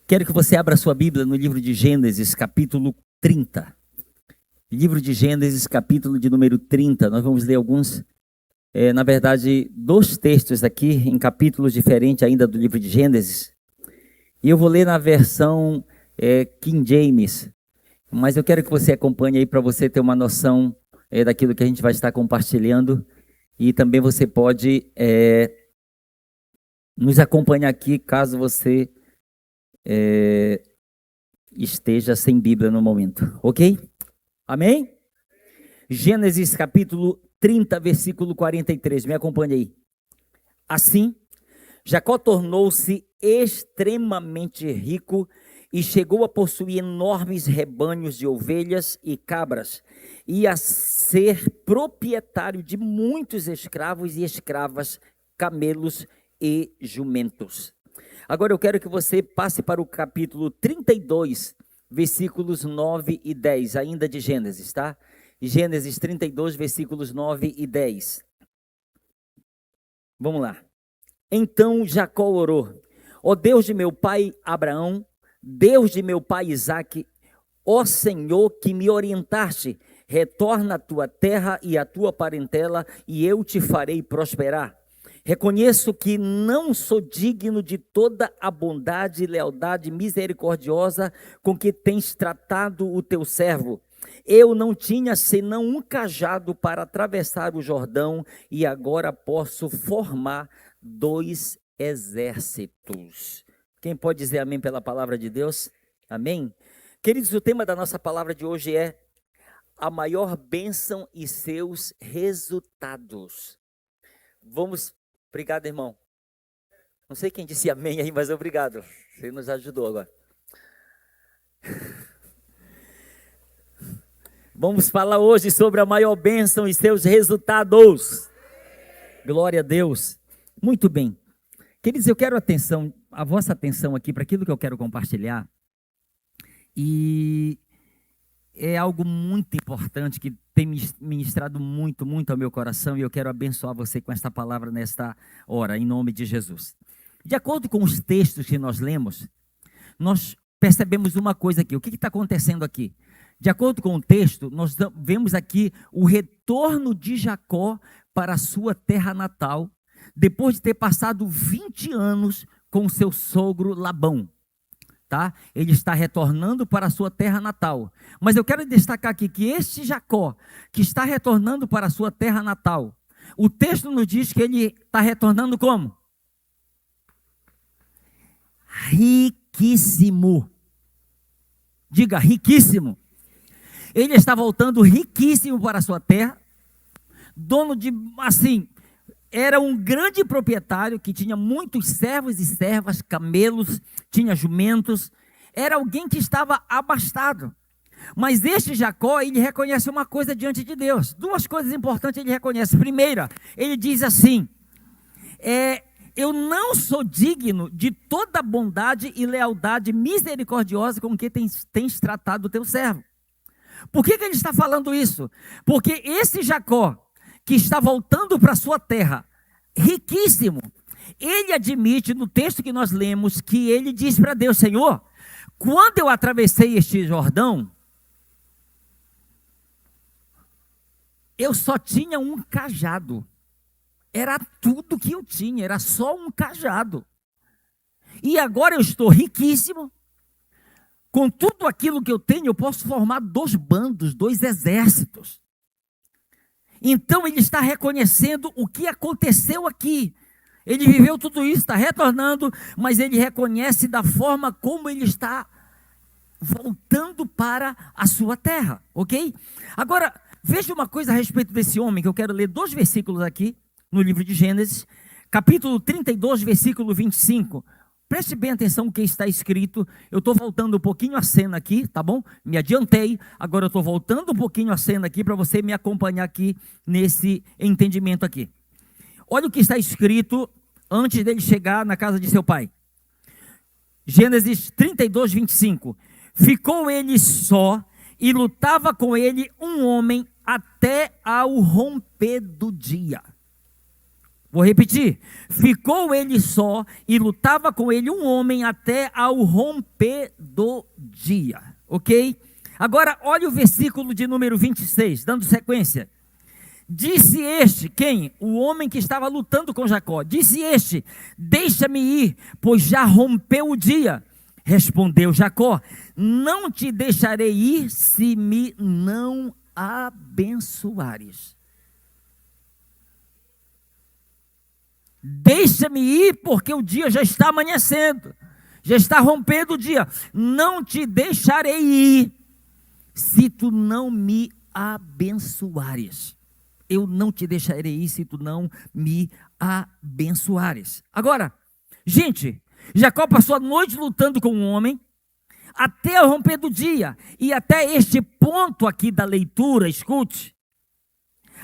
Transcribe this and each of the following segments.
Quero que você abra sua Bíblia no livro de Gênesis, capítulo 30. Livro de Gênesis, capítulo de número 30. Nós vamos ler alguns, na verdade, dois textos aqui, em capítulos diferentes ainda do livro de Gênesis. E eu vou ler na versão King James, mas eu quero que você acompanhe aí para você ter uma noção daquilo que a gente vai estar compartilhando. E também você pode nos acompanhar aqui, caso você esteja sem Bíblia no momento, ok? Amém? Gênesis capítulo 30, versículo 43, me acompanhe aí. Assim, Jacó tornou-se extremamente rico e chegou a possuir enormes rebanhos de ovelhas e cabras, e a ser proprietário de muitos escravos e escravas, camelos e jumentos. Agora eu quero que você passe para o capítulo 32, versículos 9 e 10, ainda de Gênesis, tá? Gênesis 32, versículos 9 e 10. Vamos lá. Então Jacó orou: ó Deus de meu pai Abraão, Deus de meu pai Isaque, ó Senhor que me orientaste, retorna à tua terra e à tua parentela, e eu te farei prosperar. Reconheço que não sou digno de toda a bondade e lealdade misericordiosa com que tens tratado o teu servo. Eu não tinha senão um cajado para atravessar o Jordão, e agora posso formar 2 exércitos. Quem pode dizer amém pela palavra de Deus? Amém? Queridos, o tema da nossa palavra de hoje é a maior bênção e seus resultados. Obrigado, irmão. Não sei quem disse amém aí, mas obrigado. Você nos ajudou agora. Vamos falar hoje sobre a maior bênção e seus resultados. Glória a Deus. Muito bem. Queridos, eu quero a vossa atenção aqui para aquilo que eu quero compartilhar. E é algo muito importante que tem ministrado muito, muito ao meu coração, e eu quero abençoar você com esta palavra nesta hora, em nome de Jesus. De acordo com os textos que nós lemos, nós percebemos uma coisa aqui. O que está acontecendo aqui? De acordo com o texto, nós vemos aqui o retorno de Jacó para a sua terra natal, depois de ter passado 20 anos com seu sogro Labão. Tá? Ele está retornando para a sua terra natal. Mas eu quero destacar aqui que este Jacó, que está retornando para a sua terra natal, o texto nos diz que ele está retornando como? Riquíssimo. Diga, riquíssimo. Ele está voltando riquíssimo para a sua terra, dono de, assim, era um grande proprietário que tinha muitos servos e servas, camelos, tinha jumentos, era alguém que estava abastado. Mas este Jacó, ele reconhece uma coisa diante de Deus. Duas coisas importantes ele reconhece. Primeira, ele diz assim: eu não sou digno de toda a bondade e lealdade misericordiosa com que tens tratado o teu servo. Por que ele está falando isso? Porque esse Jacó, que está voltando para a sua terra, riquíssimo, ele admite no texto que nós lemos, que ele diz para Deus: Senhor, quando eu atravessei este Jordão, eu só tinha um cajado, era tudo que eu tinha, era só um cajado, e agora eu estou riquíssimo, com tudo aquilo que eu tenho, eu posso formar 2 bandos, 2 exércitos. Então ele está reconhecendo o que aconteceu aqui. Ele viveu tudo isso, está retornando, mas ele reconhece da forma como ele está voltando para a sua terra, ok? Agora, veja uma coisa a respeito desse homem, que eu quero ler 2 versículos aqui, no livro de Gênesis, capítulo 32, versículo 25. Preste bem atenção no que está escrito. Eu estou voltando um pouquinho a cena aqui, tá bom? Me adiantei, agora eu estou voltando um pouquinho a cena aqui para você me acompanhar aqui nesse entendimento aqui. Olha o que está escrito antes dele chegar na casa de seu pai. Gênesis 32, 25. Ficou ele só e lutava com ele um homem até ao romper do dia. Vou repetir. Ficou ele só e lutava com ele um homem até ao romper do dia. Ok? Agora, olha o versículo de número 26, dando sequência. Disse este, quem? O homem que estava lutando com Jacó. Disse este, deixa-me ir, pois já rompeu o dia. Respondeu Jacó, não te deixarei ir se me não abençoares. Deixa-me ir porque o dia já está amanhecendo, já está rompendo o dia. Não te deixarei ir se tu não me abençoares. Eu não te deixarei ir se tu não me abençoares. Agora, gente, Jacó passou a noite lutando com um homem, até o romper do dia, e até este ponto aqui da leitura, escute,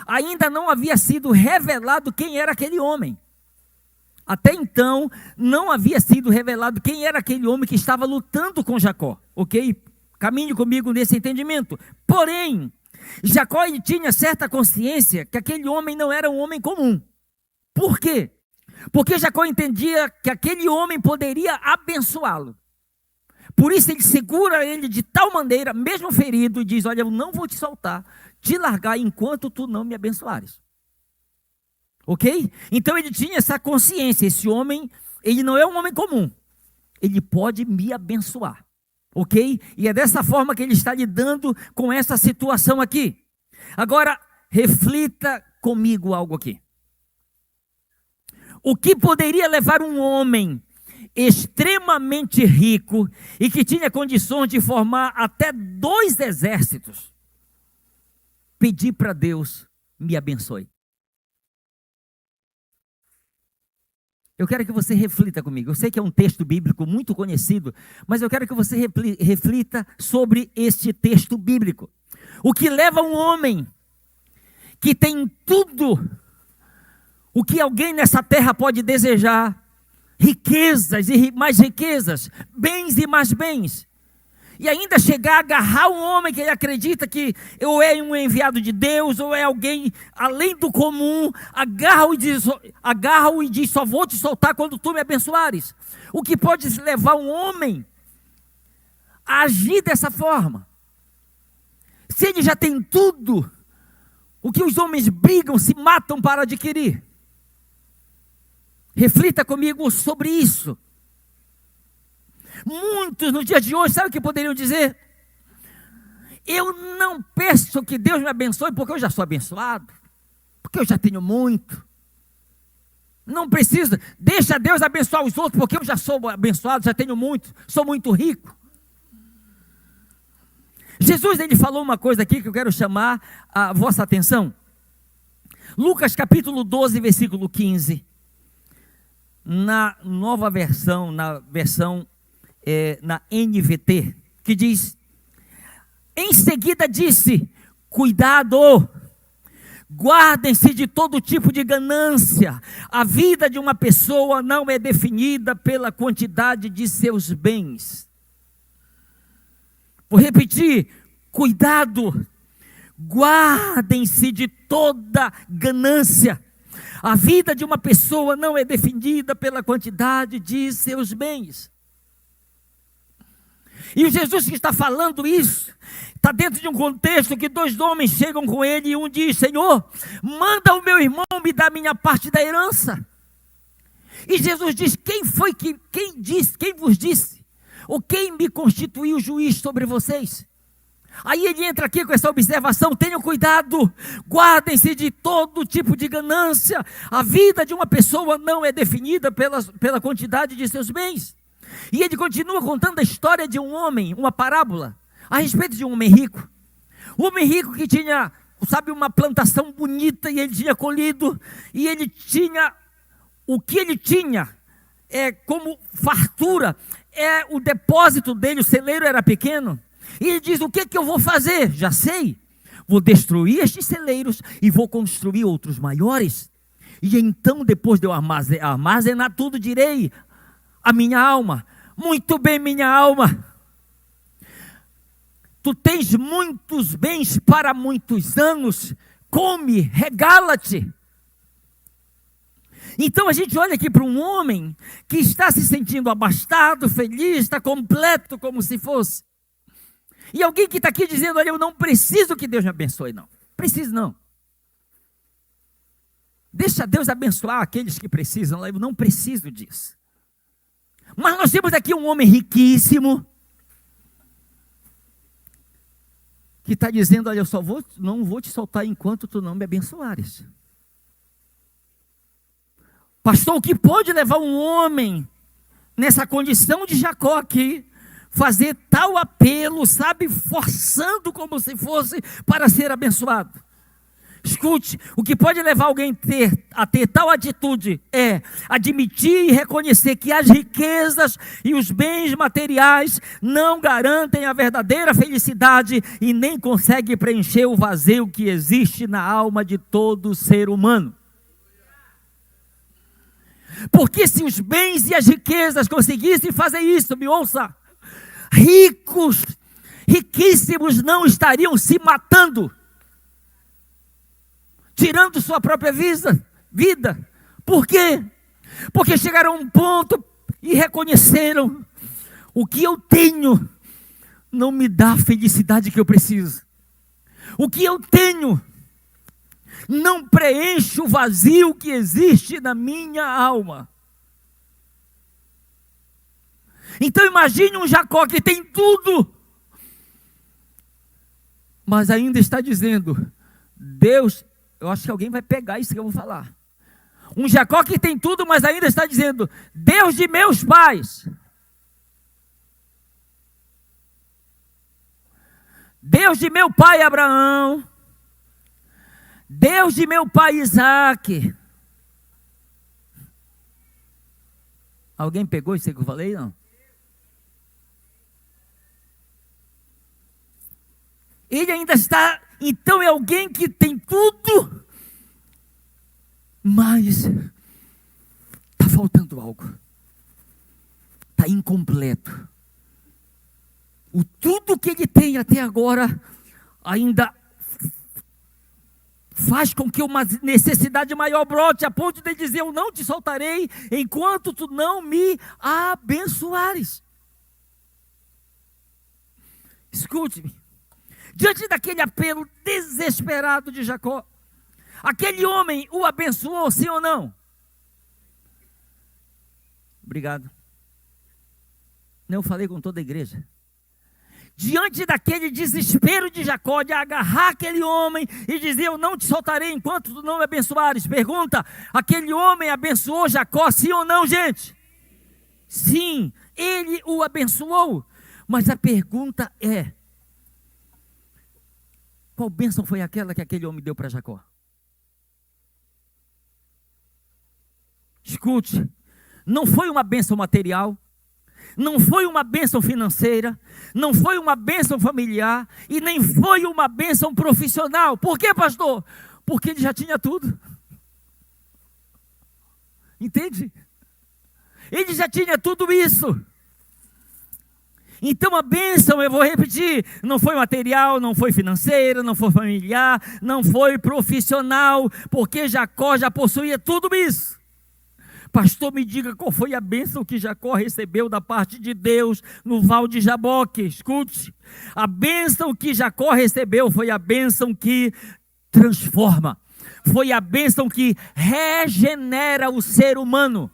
ainda não havia sido revelado quem era aquele homem. Até então, não havia sido revelado quem era aquele homem que estava lutando com Jacó, ok? Caminhe comigo nesse entendimento. Porém, Jacó ele tinha certa consciência que aquele homem não era um homem comum. Por quê? Porque Jacó entendia que aquele homem poderia abençoá-lo. Por isso ele segura ele de tal maneira, mesmo ferido, e diz, olha, eu não vou te soltar, te largar enquanto tu não me abençoares. Ok? Então ele tinha essa consciência, esse homem, ele não é um homem comum, ele pode me abençoar. Ok? E é dessa forma que ele está lidando com essa situação aqui. Agora, reflita comigo algo aqui. O que poderia levar um homem extremamente rico e que tinha condições de formar até 2 exércitos, pedir para Deus, me abençoe? Eu quero que você reflita comigo. Eu sei que é um texto bíblico muito conhecido, mas eu quero que você reflita sobre este texto bíblico. O que leva um homem que tem tudo o que alguém nessa terra pode desejar, riquezas e mais riquezas, bens e mais bens, e ainda chegar a agarrar um homem que ele acredita que ou é um enviado de Deus, ou é alguém além do comum, agarra-o e diz, só vou te soltar quando tu me abençoares. O que pode levar um homem a agir dessa forma? Se ele já tem tudo, o que os homens brigam, se matam para adquirir. Reflita comigo sobre isso. Muitos no dia de hoje, sabe o que poderiam dizer? Eu não peço que Deus me abençoe porque eu já sou abençoado, porque eu já tenho muito. Não precisa, deixa Deus abençoar os outros porque eu já sou abençoado, já tenho muito, sou muito rico. Jesus ele falou uma coisa aqui que eu quero chamar a vossa atenção. Lucas capítulo 12, versículo 15. Na nova versão, na NVT, que diz, em seguida disse, cuidado, guardem-se de todo tipo de ganância, a vida de uma pessoa não é definida pela quantidade de seus bens. Vou repetir, cuidado, guardem-se de toda ganância. A vida de uma pessoa não é definida pela quantidade de seus bens. E o Jesus que está falando isso, está dentro de um contexto que 2 homens chegam com ele e um diz, Senhor, manda o meu irmão me dar minha parte da herança. E Jesus diz, quem vos disse? Ou quem me constituiu juiz sobre vocês? Aí ele entra aqui com essa observação, tenham cuidado, guardem-se de todo tipo de ganância, a vida de uma pessoa não é definida pela quantidade de seus bens. E ele continua contando a história de um homem, uma parábola, a respeito de um homem rico. Um homem rico que tinha, sabe, uma plantação bonita e ele tinha colhido, e ele tinha, o que ele tinha como fartura, o depósito dele, o celeiro era pequeno. E ele diz, o que eu vou fazer? Já sei, vou destruir estes celeiros e vou construir outros maiores. E então depois de eu armazenar tudo, direi a minha alma, muito bem minha alma, tu tens muitos bens para muitos anos, come, regala-te. Então a gente olha aqui para um homem que está se sentindo abastado, feliz, está completo como se fosse. E alguém que está aqui dizendo, olha, eu não preciso que Deus me abençoe, não. Preciso não. Deixa Deus abençoar aqueles que precisam, eu não preciso disso. Mas nós temos aqui um homem riquíssimo, que está dizendo, olha, não vou te soltar enquanto tu não me abençoares. Pastor, o que pode levar um homem nessa condição de Jacó aqui, fazer tal apelo, sabe, forçando como se fosse para ser abençoado? Escute, o que pode levar alguém a ter tal atitude é admitir e reconhecer que as riquezas e os bens materiais não garantem a verdadeira felicidade e nem conseguem preencher o vazio que existe na alma de todo ser humano. Porque se os bens e as riquezas conseguissem fazer isso, me ouça, riquíssimos não estariam se matando, tirando sua própria vida. Por quê? Porque chegaram a um ponto e reconheceram: o que eu tenho não me dá a felicidade que eu preciso. O que eu tenho não preenche o vazio que existe na minha alma. Então imagine um Jacó que tem tudo, mas ainda está dizendo, Deus, eu acho que alguém vai pegar isso que eu vou falar. Um Jacó que tem tudo, mas ainda está dizendo, Deus de meus pais, Deus de meu pai Abraão, Deus de meu pai Isaac. Alguém pegou isso que eu falei, não? Ele ainda está, então é alguém que tem tudo, mas está faltando algo, está incompleto. O tudo que ele tem até agora ainda faz com que uma necessidade maior brote, a ponto de dizer, eu não te soltarei enquanto tu não me abençoares. Escute-me, diante daquele apelo desesperado de Jacó, aquele homem o abençoou, sim ou não? Obrigado. Não, eu falei com toda a igreja. Diante daquele desespero de Jacó, de agarrar aquele homem e dizer, eu não te soltarei enquanto tu não me abençoares. Pergunta, aquele homem abençoou Jacó, sim ou não, gente? Sim, ele o abençoou. Mas a pergunta é, qual bênção foi aquela que aquele homem deu para Jacó? Escute, não foi uma bênção material, não foi uma bênção financeira, não foi uma bênção familiar e nem foi uma bênção profissional. Por quê, pastor? Porque ele já tinha tudo. Entende? Ele já tinha tudo isso. Então a bênção, eu vou repetir, não foi material, não foi financeira, não foi familiar, não foi profissional, porque Jacó já possuía tudo isso. Pastor, me diga qual foi a bênção que Jacó recebeu da parte de Deus no Val de Jaboque. Escute, a bênção que Jacó recebeu foi a bênção que transforma, foi a bênção que regenera o ser humano.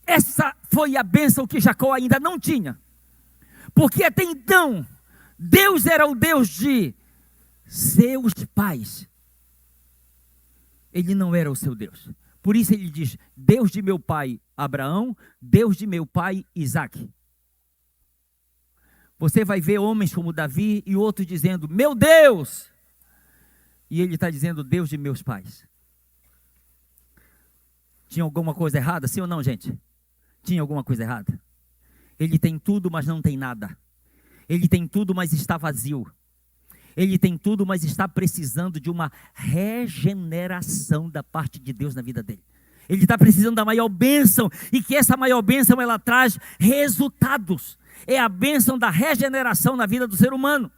Essa foi a bênção que Jacó ainda não tinha, porque até então, Deus era o Deus de seus pais. Ele não era o seu Deus. Por isso ele diz, Deus de meu pai Abraão, Deus de meu pai Isaac. Você vai ver homens como Davi e outros dizendo, meu Deus. E ele está dizendo, Deus de meus pais. Tinha alguma coisa errada? Sim ou não, gente? Tinha alguma coisa errada? Ele tem tudo, mas não tem nada. Ele tem tudo, mas está vazio. Ele tem tudo, mas está precisando de uma regeneração da parte de Deus na vida dele. Ele está precisando da maior bênção, e que essa maior bênção, ela traz resultados. É a bênção da regeneração na vida do ser humano.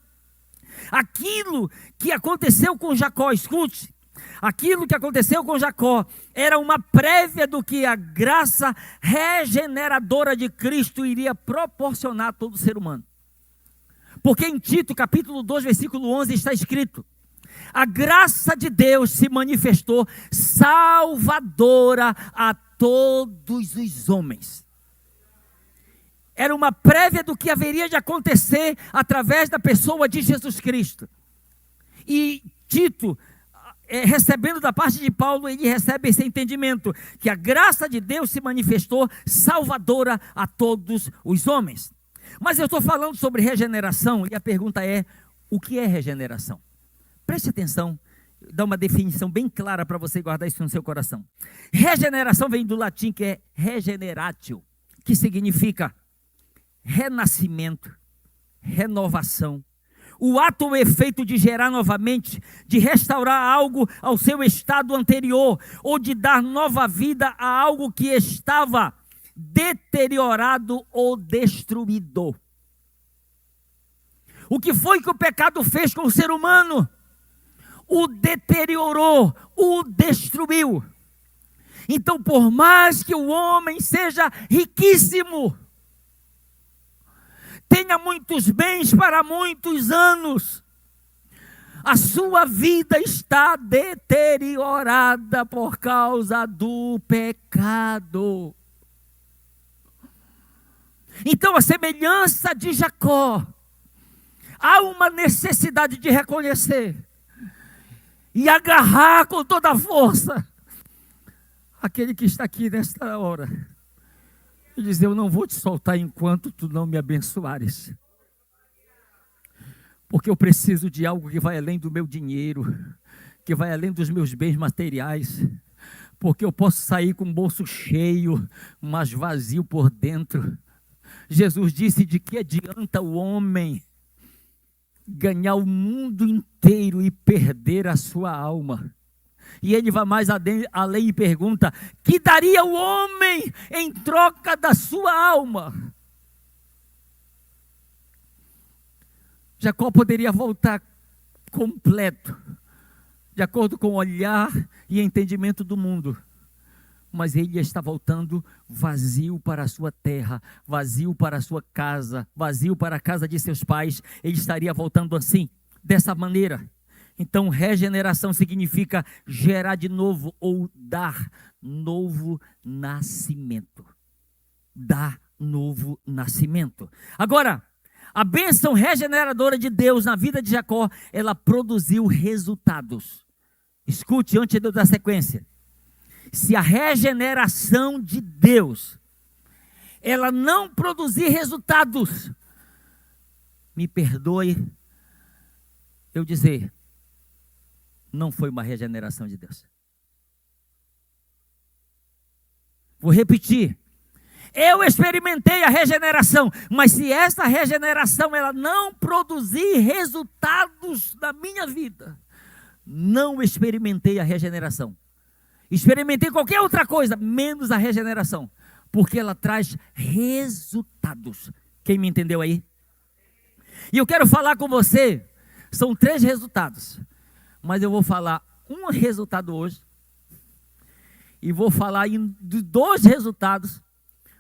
Aquilo que aconteceu com Jacó, escute, Aquilo que aconteceu com Jacó era uma prévia do que a graça regeneradora de Cristo iria proporcionar a todo ser humano. Porque em Tito, capítulo 2, versículo 11, está escrito: a graça de Deus se manifestou salvadora a todos os homens. Era uma prévia do que haveria de acontecer através da pessoa de Jesus Cristo. E Tito, recebendo da parte de Paulo, ele recebe esse entendimento, que a graça de Deus se manifestou salvadora a todos os homens. Mas eu estou falando sobre regeneração, e a pergunta é: o que é regeneração? Preste atenção, dá uma definição bem clara para você guardar isso no seu coração. Regeneração vem do latim, que é regeneratio, que significa renascimento, renovação. O ato ou efeito de gerar novamente, de restaurar algo ao seu estado anterior, ou de dar nova vida a algo que estava deteriorado ou destruído. O que foi que o pecado fez com o ser humano? O deteriorou, o destruiu. Então, por mais que o homem seja riquíssimo, tenha muitos bens para muitos anos, a sua vida está deteriorada por causa do pecado. Então, a semelhança de Jacó, há uma necessidade de reconhecer e agarrar com toda a força aquele que está aqui nesta hora e dizer: eu não vou te soltar enquanto tu não me abençoares, porque eu preciso de algo que vai além do meu dinheiro, que vai além dos meus bens materiais, porque eu posso sair com o bolso cheio, mas vazio por dentro. Jesus disse: de que adianta o homem ganhar o mundo inteiro e perder a sua alma? E ele vai mais além e pergunta: que daria o homem em troca da sua alma? Jacó poderia voltar completo, de acordo com o olhar e entendimento do mundo, mas ele está voltando vazio para a sua terra, vazio para a sua casa, vazio para a casa de seus pais. Ele estaria voltando assim, dessa maneira. Então, regeneração significa gerar de novo ou dar novo nascimento. Dar novo nascimento. Agora, a bênção regeneradora de Deus na vida de Jacó, ela produziu resultados. Escute antes de eu dar sequência. Se a regeneração de Deus, ela não produzir resultados, me perdoe eu dizer, não foi uma regeneração de Deus. Vou repetir. Eu experimentei a regeneração, mas se essa regeneração ela não produzir resultados na minha vida, não experimentei a regeneração. Experimentei qualquer outra coisa, menos a regeneração, porque ela traz resultados. Quem me entendeu aí? E eu quero falar com você, são 3 resultados, mas eu vou falar um resultado hoje, e vou falar de 2 resultados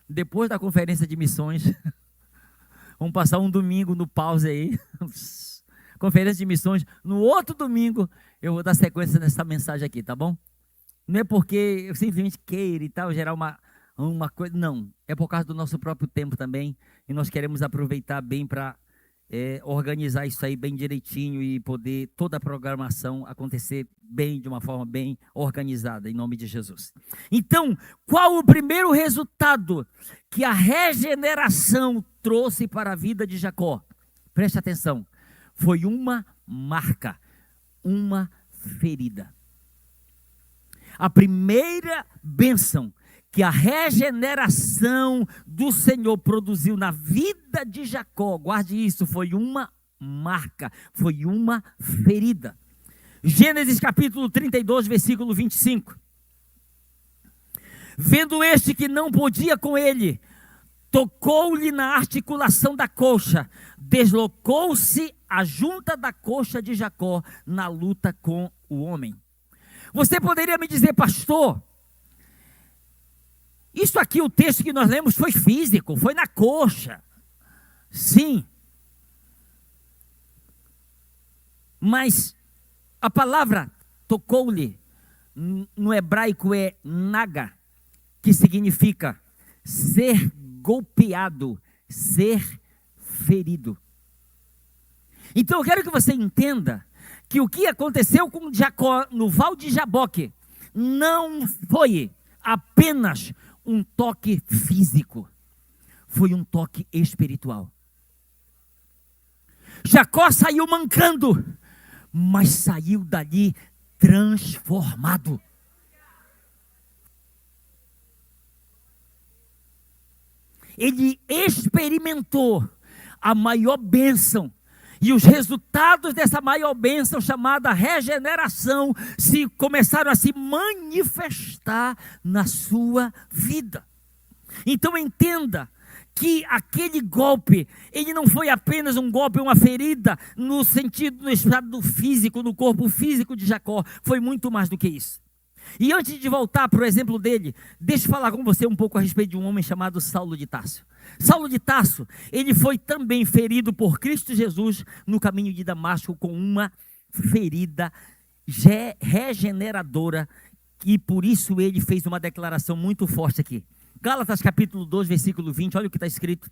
depois da conferência de missões. Vamos passar um domingo no pause aí, conferência de missões. No outro domingo eu vou dar sequência nessa mensagem aqui, tá bom? Não é porque eu simplesmente queira e tal, gerar uma coisa, não. É por causa do nosso próprio tempo também, e nós queremos aproveitar bem para organizar isso aí bem direitinho e poder toda a programação acontecer bem, de uma forma bem organizada, em nome de Jesus. Então, qual o primeiro resultado que a regeneração trouxe para a vida de Jacó? Preste atenção, foi uma marca, uma ferida. A primeira bênção que a regeneração do Senhor produziu na vida de Jacó, guarde isso, foi uma marca, foi uma ferida. Gênesis capítulo 32, versículo 25. Vendo este que não podia com ele, tocou-lhe na articulação da coxa, deslocou-se a junta da coxa de Jacó na luta com o homem. Você poderia me dizer, pastor, isso aqui, o texto que nós lemos foi físico, foi na coxa. Sim. Mas a palavra tocou-lhe, no hebraico é naga, que significa ser golpeado, ser ferido. Então eu quero que você entenda que o que aconteceu com Jacó no Val de Jaboque não foi apenas um toque físico, foi um toque espiritual. Jacó saiu mancando, mas saiu dali transformado. Ele experimentou a maior bênção, e os resultados dessa maior bênção, chamada regeneração, começaram a se manifestar na sua vida. Então entenda que aquele golpe, ele não foi apenas um golpe, uma ferida, no sentido, no estado físico, no corpo físico de Jacó, foi muito mais do que isso. E antes de voltar para o exemplo dele, deixa eu falar com você um pouco a respeito de um homem chamado Saulo de Tarso. Saulo de Tarso, ele foi também ferido por Cristo Jesus no caminho de Damasco com uma ferida regeneradora, e por isso ele fez uma declaração muito forte aqui. Gálatas capítulo 2, versículo 20, olha o que está escrito.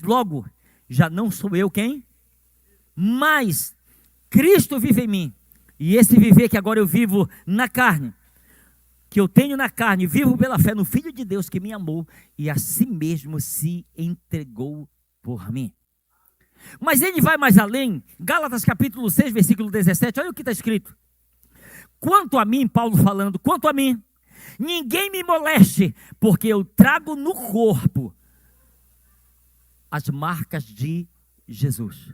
Logo, já não sou eu quem? Mas Cristo vive em mim. E esse viver que agora eu vivo na carne, que eu tenho na carne, vivo pela fé no Filho de Deus que me amou e a si mesmo se entregou por mim. Mas ele vai mais além. Gálatas capítulo 6, versículo 17, olha o que está escrito. Quanto a mim, Paulo falando, quanto a mim, ninguém me moleste, porque eu trago no corpo as marcas de Jesus.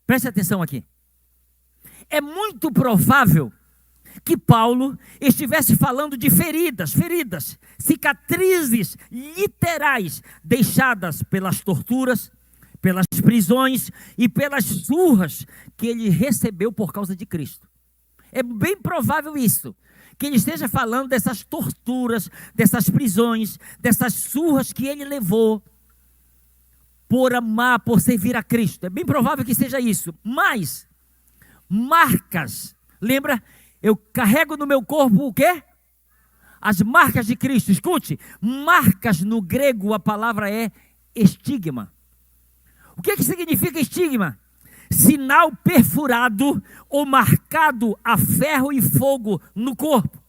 Preste atenção aqui. É muito provável que Paulo estivesse falando de feridas, cicatrizes literais deixadas pelas torturas, pelas prisões e pelas surras que ele recebeu por causa de Cristo. É bem provável isso, que ele esteja falando dessas torturas, dessas prisões, dessas surras que ele levou por amar, por servir a Cristo. É bem provável que seja isso, mas marcas, lembra? Eu carrego no meu corpo o quê? As marcas de Cristo. Escute, marcas no grego a palavra é estigma. O que significa estigma? Sinal perfurado ou marcado a ferro e fogo no corpo.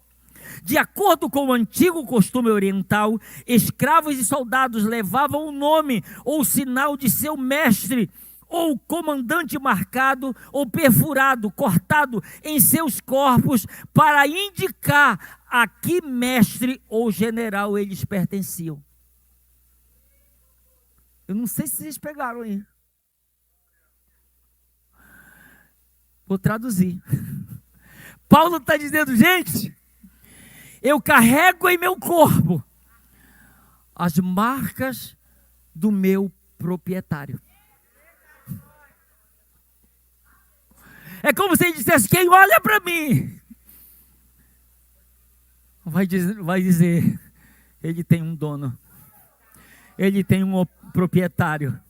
De acordo com o antigo costume oriental, escravos e soldados levavam o nome ou sinal de seu mestre ou comandante marcado ou perfurado, cortado em seus corpos para indicar a que mestre ou general eles pertenciam. Eu não sei se vocês pegaram aí. Vou traduzir. Paulo está dizendo, gente, eu carrego em meu corpo as marcas do meu proprietário. É como se ele dissesse, quem olha para mim vai dizer, ele tem um dono, ele tem um proprietário,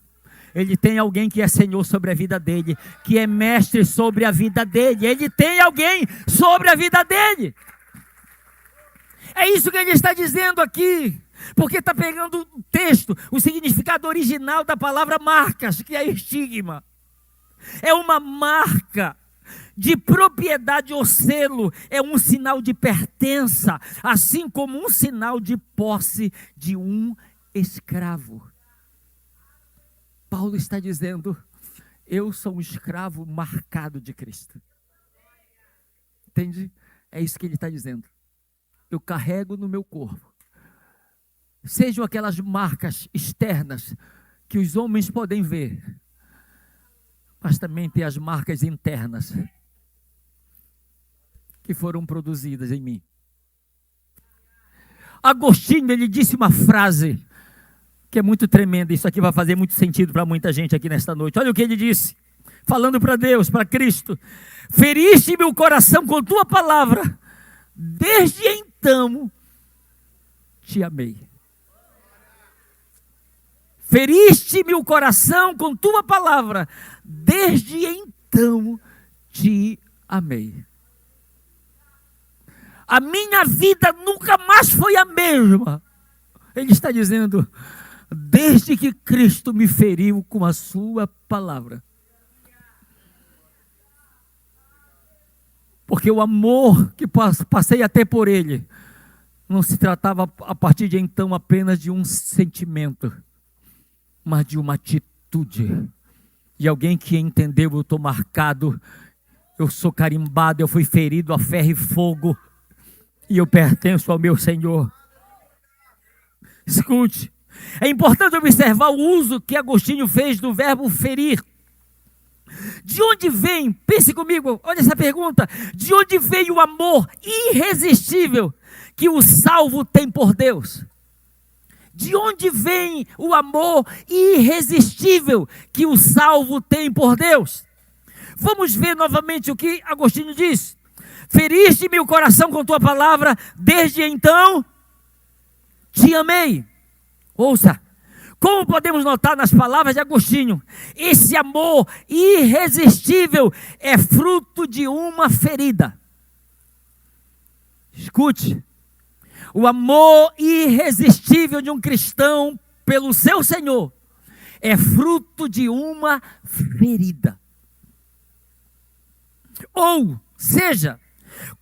ele tem alguém que é senhor sobre a vida dele, que é mestre sobre a vida dele, ele tem alguém sobre a vida dele. É isso que ele está dizendo aqui, porque está pegando o texto, o significado original da palavra marcas, que é estigma. É uma marca de propriedade ou selo, é um sinal de pertença, assim como um sinal de posse de um escravo. Paulo está dizendo, eu sou um escravo marcado de Cristo. Entende? É isso que ele está dizendo. Eu carrego no meu corpo. Sejam aquelas marcas externas que os homens podem ver, mas também tem as marcas internas que foram produzidas em mim. Agostinho, ele disse uma frase que é muito tremenda. Isso aqui vai fazer muito sentido para muita gente aqui nesta noite. Olha o que ele disse. falando para Deus, para Cristo: feriste meu coração com tua palavra, desde então te amei. Feriste meu coração com tua palavra, desde então te amei. A minha vida nunca mais foi a mesma. Ele está dizendo: desde que Cristo me feriu com a sua palavra. Porque o amor que passei a ter por ele não se tratava a partir de então apenas de um sentimento, mas de uma atitude. De alguém que entendeu: eu estou marcado, eu sou carimbado, eu fui ferido a ferro e fogo, e eu pertenço ao meu Senhor. Escute, é importante observar o uso que Agostinho fez do verbo ferir. De onde vem, pense comigo, olha essa pergunta: de onde vem o amor irresistível que o salvo tem por Deus? De onde vem o amor irresistível que o salvo tem por Deus? Vamos ver novamente o que Agostinho diz: feriste meu coração com tua palavra, desde então te amei. Ouça, como podemos notar nas palavras de Agostinho, esse amor irresistível é fruto de uma ferida. Escute, o amor irresistível de um cristão pelo seu Senhor é fruto de uma ferida. Ou seja,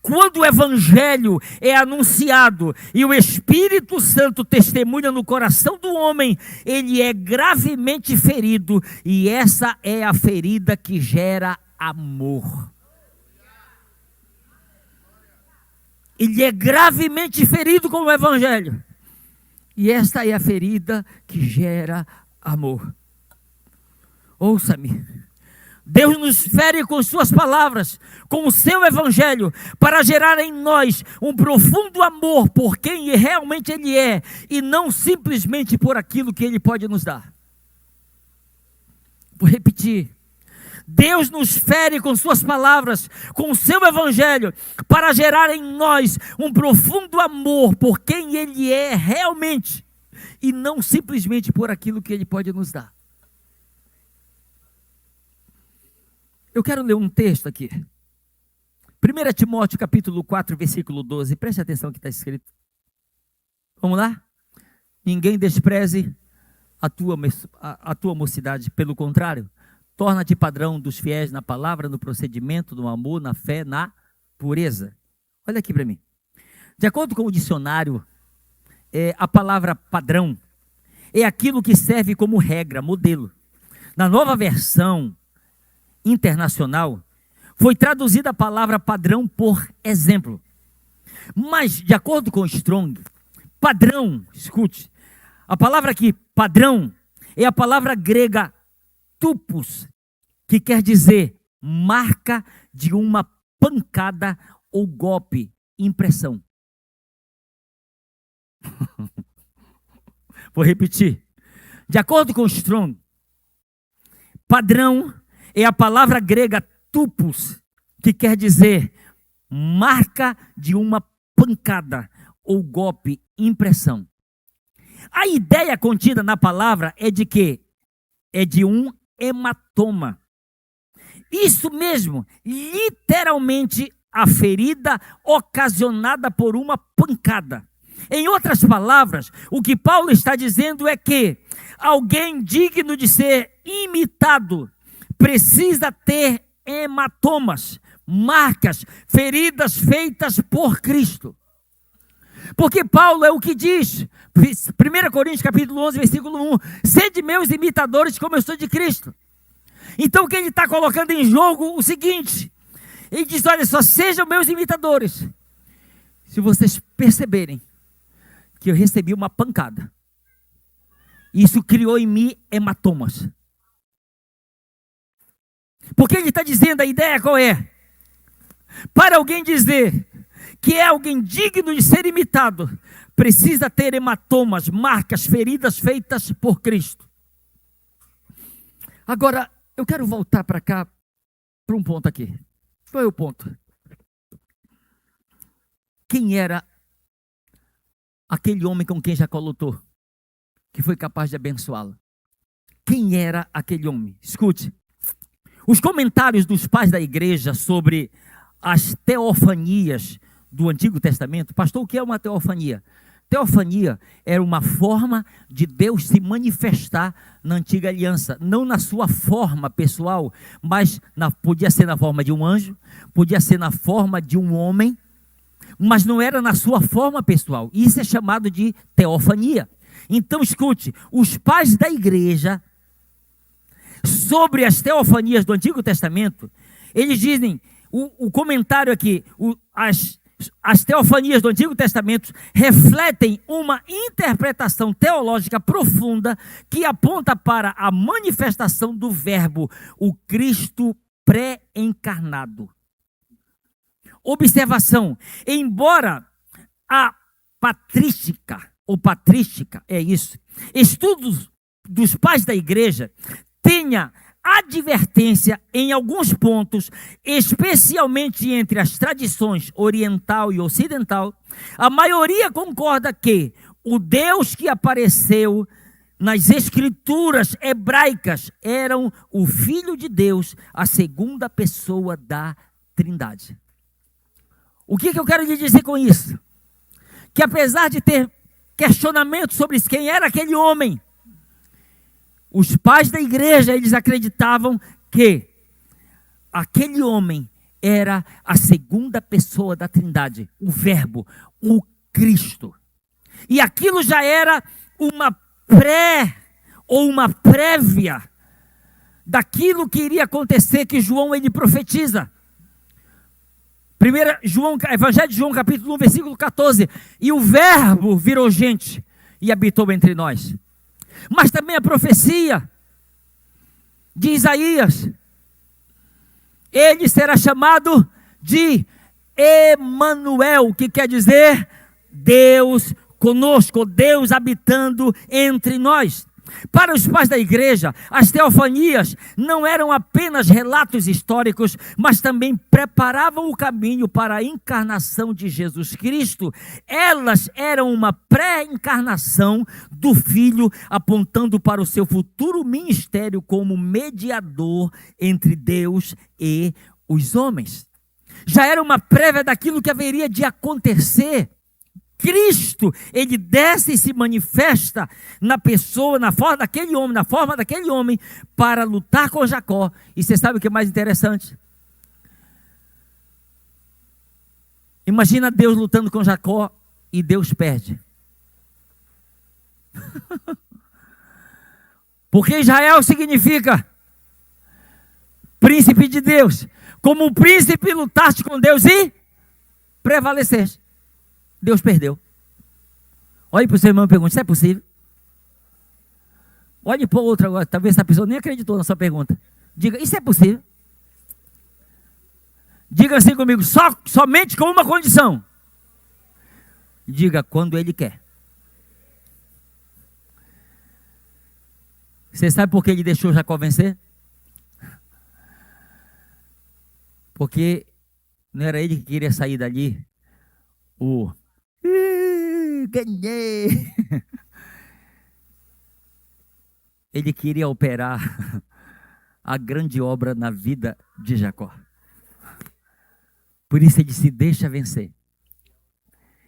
quando o Evangelho é anunciado e o Espírito Santo testemunha no coração do homem, ele é gravemente ferido, e essa é a ferida que gera amor. Ele é gravemente ferido com o Evangelho, e esta é a ferida que gera amor. Ouça-me. Deus nos fere com suas palavras, com o seu Evangelho, para gerar em nós um profundo amor por quem realmente Ele é, e não simplesmente por aquilo que Ele pode nos dar. Vou repetir. Deus nos fere com suas palavras, com o seu Evangelho, para gerar em nós um profundo amor por quem Ele é realmente, e não simplesmente por aquilo que Ele pode nos dar. Eu quero ler um texto aqui. 1 Timóteo capítulo 4, versículo 12. Preste atenção no que está escrito. Vamos lá? Ninguém despreze a tua mocidade. Pelo contrário, torna-te padrão dos fiéis na palavra, no procedimento, no amor, na fé, na pureza. Olha aqui para mim. De acordo com o dicionário, a palavra padrão é aquilo que serve como regra, modelo. Na nova versão internacional, foi traduzida a palavra padrão por exemplo. Mas, de acordo com Strong, padrão, escute, a palavra aqui, padrão, é a palavra grega tupos, que quer dizer marca de uma pancada ou golpe, impressão. Vou repetir. De acordo com Strong, padrão é a palavra grega tupos, que quer dizer marca de uma pancada ou golpe, impressão. A ideia contida na palavra é de que é de um hematoma. Isso mesmo, literalmente a ferida ocasionada por uma pancada. Em outras palavras, o que Paulo está dizendo é que alguém digno de ser imitado precisa ter hematomas, marcas, feridas feitas por Cristo. Porque Paulo é o que diz, 1 Coríntios capítulo 11, versículo 1, sede meus imitadores como eu sou de Cristo. Então o que ele está colocando em jogo o seguinte, ele diz, olha só, sejam meus imitadores. Se vocês perceberem que eu recebi uma pancada, isso criou em mim hematomas. Porque ele está dizendo, a ideia qual é? Para alguém dizer que é alguém digno de ser imitado, precisa ter hematomas, marcas, feridas feitas por Cristo. Agora, eu quero voltar para cá para um ponto aqui. Qual é o ponto? Quem era aquele homem com quem Jacó lutou, que foi capaz de abençoá-lo? Quem era aquele homem? Escute. Os comentários dos pais da igreja sobre as teofanias do Antigo Testamento. Pastor, o que é uma teofania? Teofania era uma forma de Deus se manifestar na antiga aliança, não na sua forma pessoal, mas podia ser na forma de um anjo, podia ser na forma de um homem, mas não era na sua forma pessoal. Isso é chamado de teofania. Então escute, os pais da igreja, sobre as teofanias do Antigo Testamento, eles dizem, o comentário aqui, as teofanias do Antigo Testamento refletem uma interpretação teológica profunda que aponta para a manifestação do Verbo, o Cristo pré-encarnado. Observação, embora a patrística, estudos dos pais da igreja tenha advertência em alguns pontos, especialmente entre as tradições oriental e ocidental, a maioria concorda que o Deus que apareceu nas escrituras hebraicas era o Filho de Deus, a segunda pessoa da Trindade. O que eu quero lhe dizer com isso? Que apesar de ter questionamentos sobre quem era aquele homem, os pais da igreja, eles acreditavam que aquele homem era a segunda pessoa da Trindade, o Verbo, o Cristo. E aquilo já era uma uma prévia daquilo que iria acontecer, que João ele profetiza. Evangelho de João, capítulo 1, versículo 14. E o Verbo virou gente e habitou entre nós. Mas também a profecia de Isaías, ele será chamado de Emanuel, que quer dizer Deus conosco, Deus habitando entre nós. Para os pais da igreja, as teofanias não eram apenas relatos históricos, mas também preparavam o caminho para a encarnação de Jesus Cristo. Elas eram uma pré-encarnação do Filho, apontando para o seu futuro ministério como mediador entre Deus e os homens. Já era uma prévia daquilo que haveria de acontecer. Cristo, ele desce e se manifesta na pessoa, na forma daquele homem, para lutar com Jacó. E você sabe o que é mais interessante? Imagina Deus lutando com Jacó e Deus perde. Porque Israel significa príncipe de Deus. Como o príncipe lutaste com Deus e prevaleceste. Deus perdeu. Olhe para o seu irmão e pergunte: isso é possível? Olhe para o outro agora, talvez essa pessoa nem acreditou na sua pergunta. Diga: isso é possível? Diga assim comigo: somente com uma condição. Diga: quando Ele quer. Você sabe por que Ele deixou Jacó vencer? Porque não era ele que queria sair dali. Ganhei. Ele queria operar a grande obra na vida de Jacó. Por isso ele se deixa vencer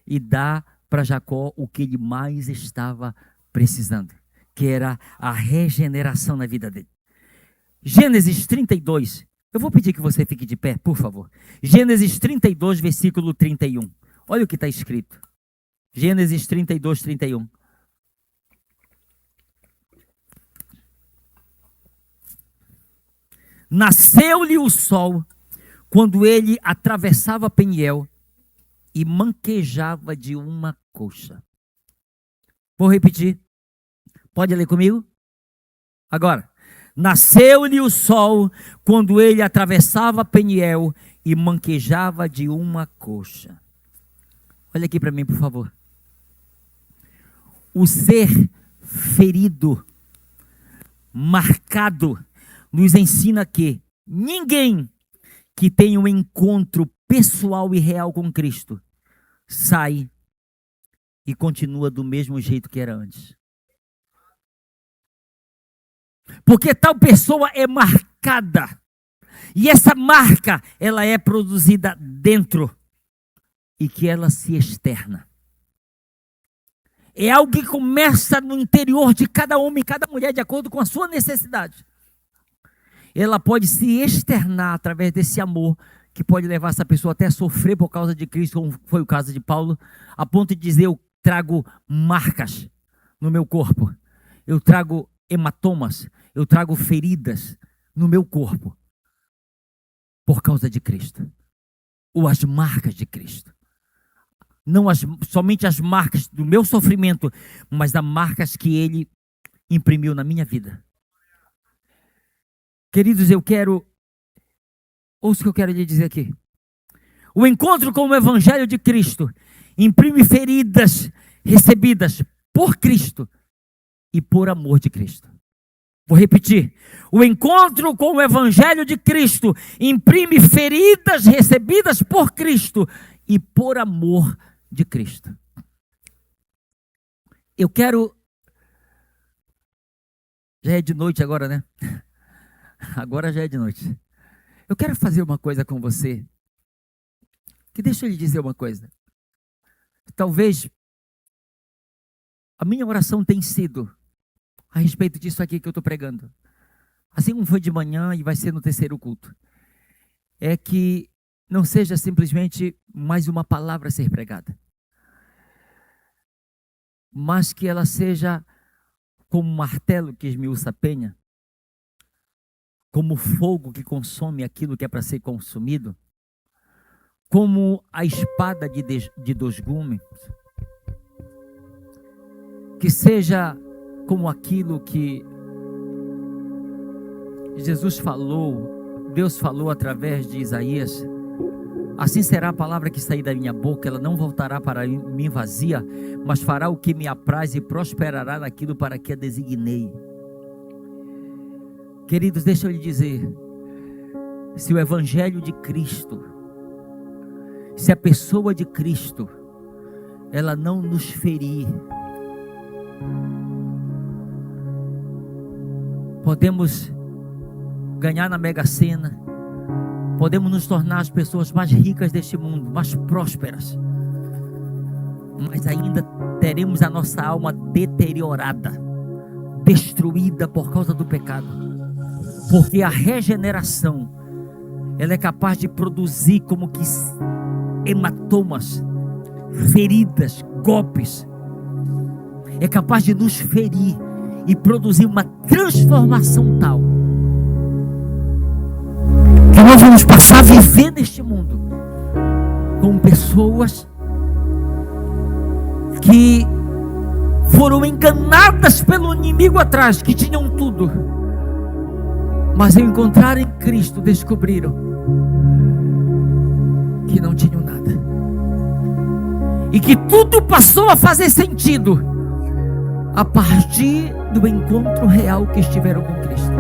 e dá para Jacó o que ele mais estava precisando, que era a regeneração na vida dele. Gênesis 32. Eu vou pedir que você fique de pé, por favor. Gênesis 32, versículo 31. Olha o que está escrito. Gênesis 32, 31. Nasceu-lhe o sol quando ele atravessava Peniel e manquejava de uma coxa. Vou repetir. Pode ler comigo? Agora. Nasceu-lhe o sol quando ele atravessava Peniel e manquejava de uma coxa. Olha aqui para mim, por favor. O ser ferido, marcado, nos ensina que ninguém que tem um encontro pessoal e real com Cristo, sai e continua do mesmo jeito que era antes. Porque tal pessoa é marcada. E essa marca, ela é produzida dentro e que ela se externa. É algo que começa no interior de cada homem e cada mulher, de acordo com a sua necessidade. Ela pode se externar através desse amor, que pode levar essa pessoa até a sofrer por causa de Cristo, como foi o caso de Paulo, a ponto de dizer: eu trago marcas no meu corpo, eu trago hematomas, eu trago feridas no meu corpo, por causa de Cristo, ou as marcas de Cristo. Não somente as marcas do meu sofrimento, mas as marcas que Ele imprimiu na minha vida. Queridos, ouça o que eu quero lhe dizer aqui. O encontro com o Evangelho de Cristo imprime feridas recebidas por Cristo e por amor de Cristo. Vou repetir. O encontro com o Evangelho de Cristo imprime feridas recebidas por Cristo e por amor de Cristo. Eu quero... Já é de noite agora, né? Agora já é de noite. Eu quero fazer uma coisa com você. Que deixa eu lhe dizer uma coisa. Talvez a minha oração tenha sido a respeito disso aqui que eu estou pregando. Assim como foi de manhã e vai ser no terceiro culto. É que não seja simplesmente mais uma palavra a ser pregada, mas que ela seja como um martelo que esmiuça a penha, como fogo que consome aquilo que é para ser consumido, como a espada de dois gumes, que seja como aquilo que Jesus falou, Deus falou através de Isaías: assim será a palavra que sair da minha boca, ela não voltará para mim vazia, mas fará o que me apraz e prosperará naquilo para que a designei. Queridos, deixa eu lhe dizer, se o Evangelho de Cristo, se a pessoa de Cristo, ela não nos ferir, podemos ganhar na Mega Sena, podemos nos tornar as pessoas mais ricas deste mundo, mais prósperas, mas ainda teremos a nossa alma deteriorada, destruída por causa do pecado. Porque a regeneração, ela é capaz de produzir como que hematomas, feridas, golpes. É capaz de nos ferir e produzir uma transformação tal que nós vamos passar a viver neste mundo com pessoas que foram enganadas pelo inimigo atrás, que tinham tudo, mas ao encontrar em Cristo descobriram que não tinham nada, e que tudo passou a fazer sentido a partir do encontro real que estiveram com Cristo.